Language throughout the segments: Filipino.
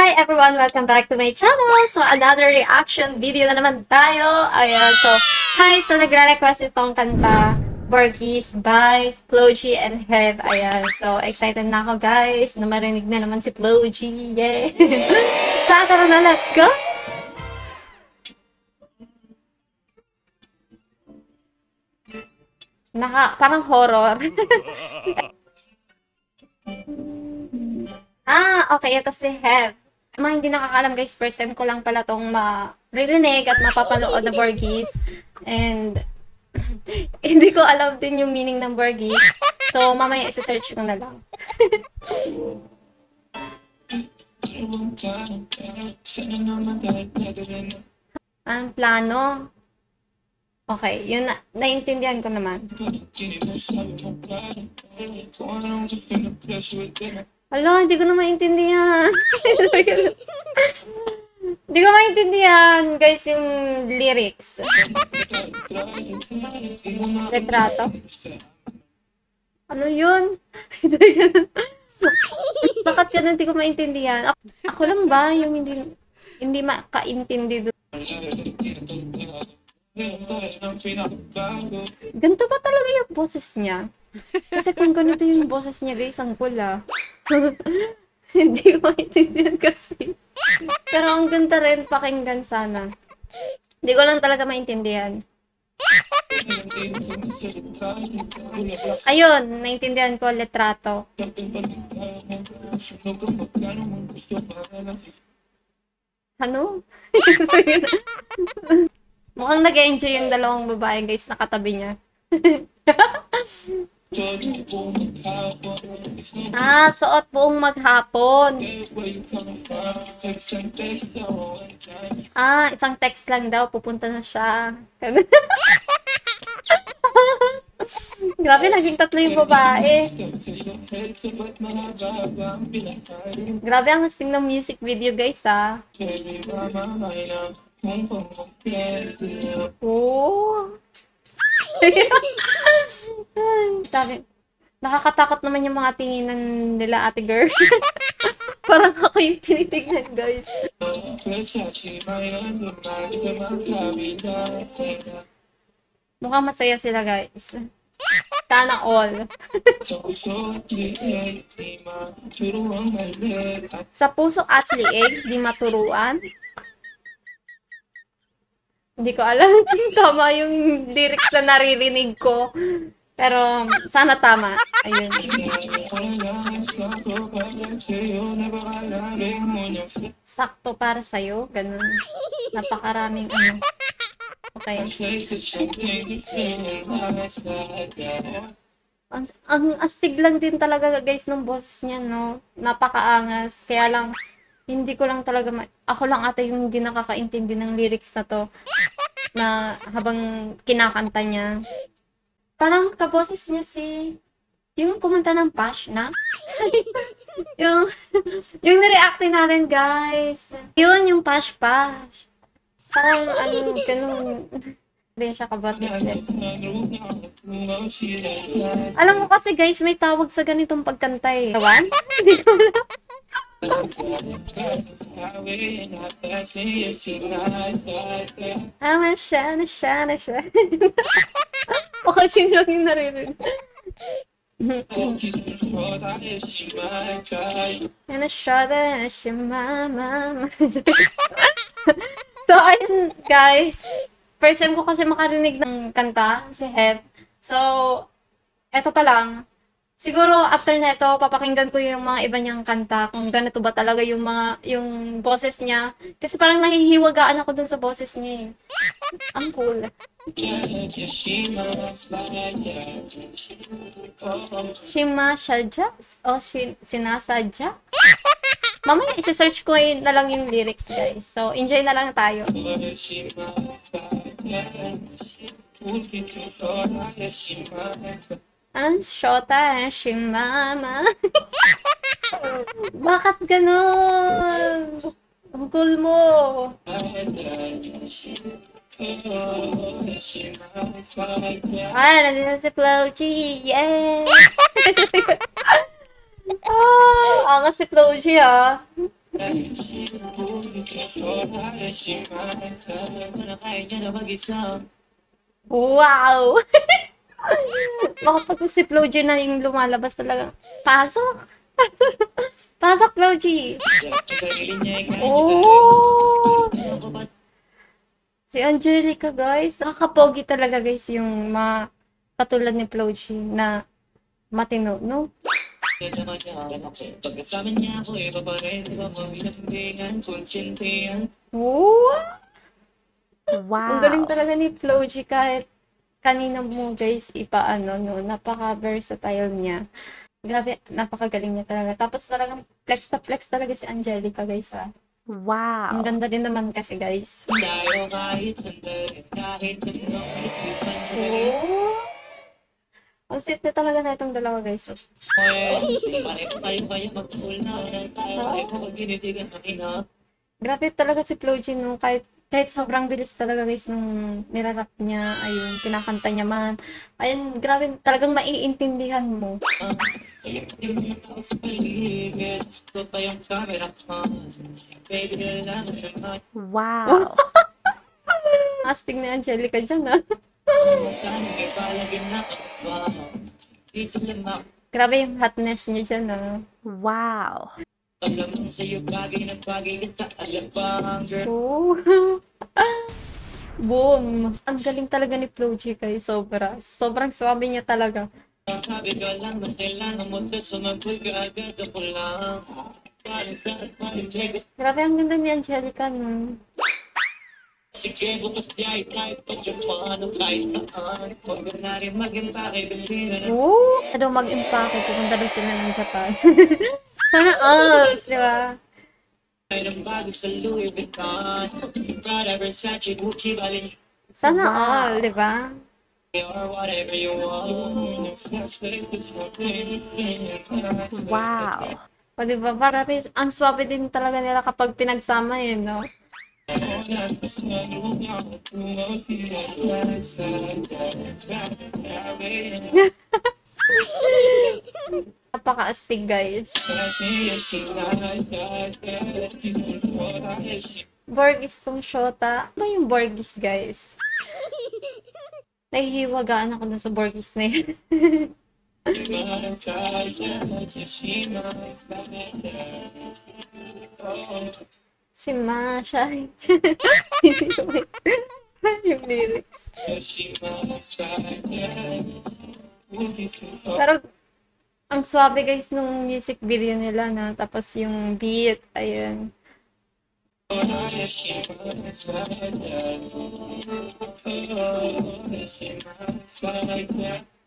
Hi everyone! Welcome back to my channel! So, another reaction video na naman tayo. Ayan, so, hi! So, nagre-request itong kanta, Borgis by Floji and Hev. Ayan, so, excited na ako guys na marinig na naman si Floji. Yay! So, tara na, let's go! Parang horror. Okay, ito si Hev. Mga hindi nakakaalam guys, first time ko lang pala tong maririnig at mapapanood na Borgis. And, hindi ko alam din yung meaning ng Borgis. So, mamaya isa-search ko na lang. Ang plano. Okay, yun na, naintindihan ko naman. Hala, hindi ko na maintindihan. Hindi ko maintindihan, guys, yung lyrics. Retrato. Ano yun? Bakit yun hindi ko maintindihan? Ako lang ba yung hindi makaintindi doon? Ganito ba talaga yung boses niya? Kasi kung ganito yung boses niya, guys, ang pula. Hindi ko maintindihan kasi. Pero ang ganda rin, pakinggan sana. Hindi ko lang talaga maintindihan. Ayun, naintindihan ko, letrato. Ano? Mukhang nag-enjoy yung dalawang babae, guys, nakatabi niya. Suot buong maghapon. Isang text lang daw, pupunta na siya. Grabe, naging tatlo yung babae. Grabe, ang hasting ng music video, guys, ha. Oh. Tabi. Nakakatakot naman yung mga tinginan nila, ate girl. Parang ako yung tinitignan, guys. Mukhang masaya sila, guys. Sana all. Sa puso at liig, di maturuan. Hindi ko alam kung tama yung lyrics na naririnig ko. Pero, sana tama. Ayun. Sakto para sa'yo. Ganun. Napakaraming ano. Okay. Ang astig lang din talaga guys ng boses niya, no? Napakaangas. Kaya lang, hindi ko lang talaga, ako lang ata yung hindi nakakaintindi ng lyrics na to, na habang kinakanta niya. Parang kaboses niya yung kumanta ng Pash na. yung nireactin natin, guys. Yun, yung Pash. Parang, ganun. Hindi siya kaboses. Alam mo kasi, guys, may tawag sa ganitong pagkanta eh. Tawan? Hindi ko alam. Na siya. O kasi lang yung naririnig. Na siya, mama. So, ayun, guys. First time ko kasi makarinig ng kanta, si Hev. So, eto pa lang. Siguro, after na ito, papakinggan ko yung mga iba niyang kanta, kung ganito ba talaga yung boses niya. Kasi parang nahihiwagaan ako dun sa boses niya eh. Ang cool. Shima Shadja? O Sinasadja? Mamaya, isa-search ko na lang yung lyrics, guys. So, enjoy na lang tayo. Ang shota, si mama. Bakit ganun? Ang cool mo. Nandito si Floji. Yay! Angas si Floji, Wow! Baka pag si Floji na yung lumalabas talaga. Pasok! Pasok, Floji! Oh! Si Angelica, guys. Nakakapogi talaga, guys, yung mga katulad ni Floji na matino, no? Oh! Ang galing Wow. talaga ni Floji kahit kanina mo, guys, ipaano, no? Napaka-versatile niya. Grabe, napakagaling niya talaga. Tapos talagang flex na flex talaga si Angelica, guys, ah. Ang Wow. ganda din naman kasi, guys. Oh! Ang sweet na talaga na itong dalawa, guys. Grabe talaga si Floji, no? Kahit sobrang bilis talaga, guys, nung nirarap niya, ayun, kinakanta niya man. Ayun, grabe, talagang maiintindihan mo. Wow. Astig ni Angelica dyan, ah. Grabe yung hotness niya dyan, ah. Wow. Oh. Boom! Ang galing talaga ni Floji, guys, sobra. Sobrang swabe niya talaga. Grabe, ang ganda ni Angelica, no? Oh! Daw mag-impake, pupunta daw sila ng Japan. Sana ups, di ba? Sana all, Wow. di ba? Wow. O, di ba? Marami, ang swabe din talaga nila kapag pinagsama, eh, no? Napaka-astig, guys. Borgis tong Shota. Ano ba yung Borgis, guys? Nahihiwagaan ako na sa Borgis na yun. Si Masha. Yung lyrics. Pero, ang swabe, guys, nung music video nila, na tapos yung beat, ayun.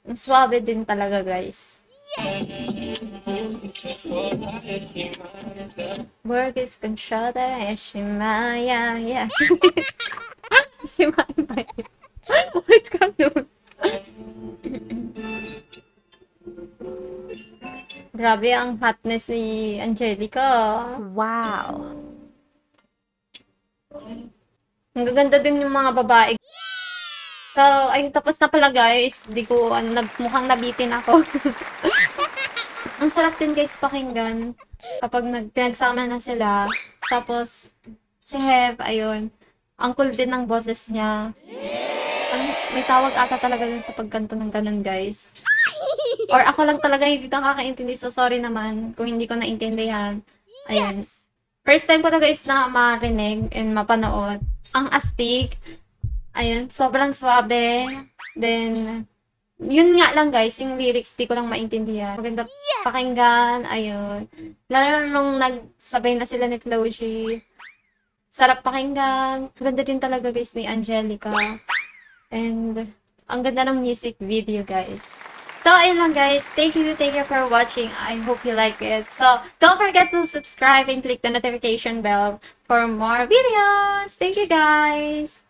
Ang swabe din talaga, guys. Borgis kong Shota, Shimaya, yeah. Shimaya. Wait ka nun. Grabe ang hotness ni Angelica. Wow. Ang gaganda din yung mga babae. So, ayun, tapos na pala, guys. Di ko, mukhang nabitin ako. Ang sarap din, guys, pakinggan kapag pinagsama na sila. Tapos, si Hev, ayun, ang cool din ng boses niya. May tawag ata talaga dun sa pagkanto ng ganun, guys. Or ako lang talaga hindi nakakaintindi. So, sorry naman kung hindi ko naintindihan. Ayan. First time ko na, guys, na marinig and mapanood. Ang astig. Ayun, sobrang swabe. Then, yun nga lang, guys, yung lyrics, di ko lang maintindihan. Maganda pakinggan, ayun. Lalo nung nagsabay na sila ni Floji. Sarap pakinggan. Ganda din talaga, guys, ni Angelica. And, ang ganda ng music video, guys. So, ayun lang, guys. Thank you for watching. I hope you like it. So, don't forget to subscribe and click the notification bell for more videos. Thank you, guys.